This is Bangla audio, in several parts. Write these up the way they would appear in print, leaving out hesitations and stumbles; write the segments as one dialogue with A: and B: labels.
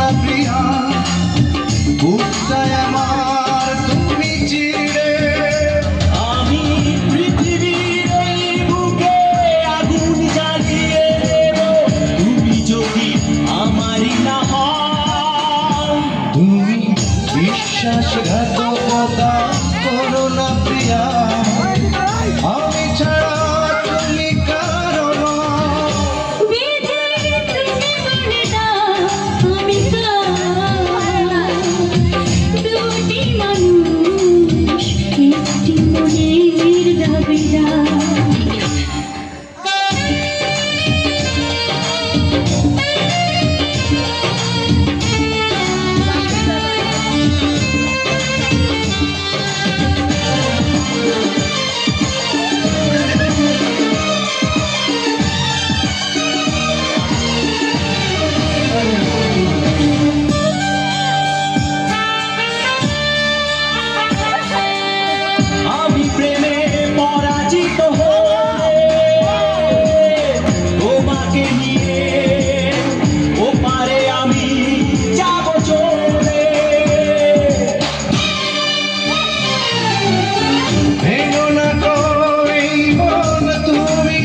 A: না প্রিয়া, বুকটায় আমার তুমি চিড়ে।
B: আমি পৃথিবীর এই বুকে আগুন জ্বালিয়ে দেব, তুমি যদি আমারই না হও।
A: তুমি বিশ্বাসঘাতকতা করো না প্রিয়া, আমি ছাড়া তুমি কারো না।
C: দুটি মানুষ একটি মনের দাবিদার।
B: আমি প্রেমে পরাজিত হয়ে তোমাকে নিয়ে ওপারে আমি যাব চলে।
A: ভেঙো না গো এই মন তুমি,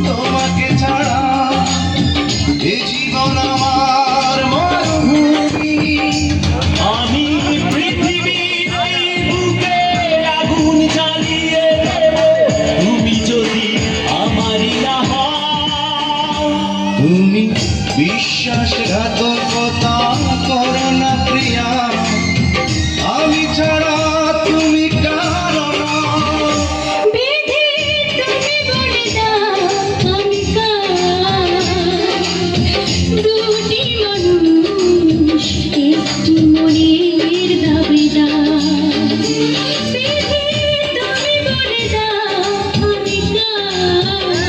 A: তোমাকে ছাড়া এ জীবন আমার মরুভূমি।
B: আমি পৃথিবীর এই বুকে আগুন জ্বালিয়ে দেব, তুমি যদি আমারই না হও।
A: তুমি বিশ্বাসঘাতকতা করো না প্রিয়া, আমি ছাড়া তুমি কারো না।
C: দুটি মানুষ একটি মনের দাবিদার। তুমি বলে দাও আমি কার।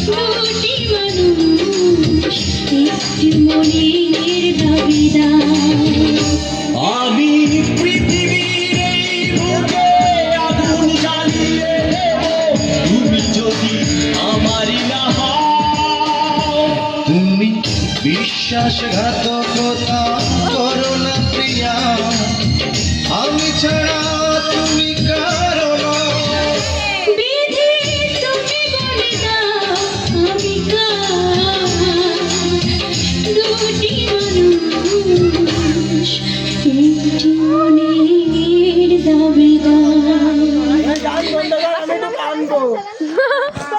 C: দুটি মানুষ একটি মনের দাবিদার।
B: আমি পৃথিবীর এই বুকে আগুন জ্বালিয়ে দেব, তুমি যদি আমারই না হও।
A: তুমি বিশ্বাসঘাতকতা করো